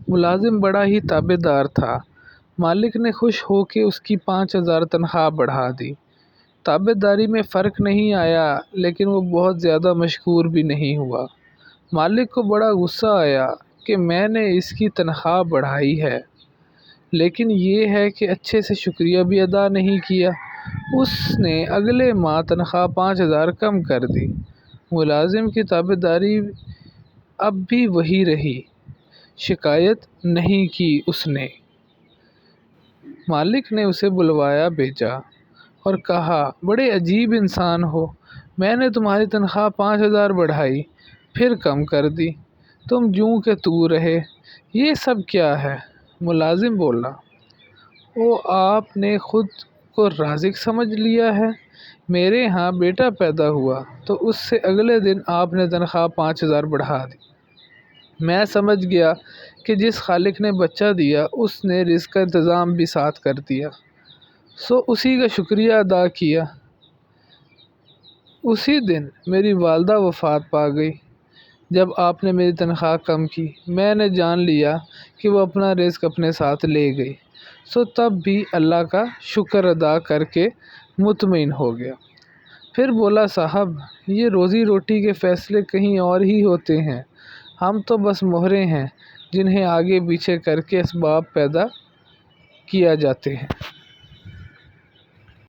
ملازم بڑا ہی تابعدار تھا۔ مالک نے خوش ہو کے اس کی 5,000 تنخواہ بڑھا دی۔ تابعداری میں فرق نہیں آیا، لیکن وہ بہت زیادہ مشکور بھی نہیں ہوا۔ مالک کو بڑا غصہ آیا کہ میں نے اس کی تنخواہ بڑھائی ہے، لیکن یہ ہے کہ اچھے سے شکریہ بھی ادا نہیں کیا۔ اس نے اگلے ماہ تنخواہ 5,000 کم کر دی۔ ملازم کی تابعداری اب بھی وہی رہی، شکایت نہیں کی اس نے۔ مالک نے اسے بلوایا بھیجا اور کہا، بڑے عجیب انسان ہو، میں نے تمہاری تنخواہ 5,000 بڑھائی، پھر کم کر دی، تم جوں کہ توں رہے، یہ سب کیا ہے؟ ملازم بولا، آپ نے خود کو رازق سمجھ لیا ہے؟ میرے ہاں بیٹا پیدا ہوا تو اس سے اگلے دن آپ نے تنخواہ 5,000 بڑھا دی۔ میں سمجھ گیا کہ جس خالق نے بچہ دیا اس نے رزق کا انتظام بھی ساتھ کر دیا، سو اسی کا شکریہ ادا کیا۔ اسی دن میری والدہ وفات پا گئی۔ جب آپ نے میری تنخواہ کم کی، میں نے جان لیا کہ وہ اپنا رزق اپنے ساتھ لے گئی، سو تب بھی اللہ کا شکر ادا کر کے مطمئن ہو گیا۔ پھر بولا، صاحب، یہ روزی روٹی کے فیصلے کہیں اور ہی ہوتے ہیں، ہم تو بس مہرے ہیں جنہیں آگے پیچھے کر کے اسباب پیدا کیا جاتے ہیں۔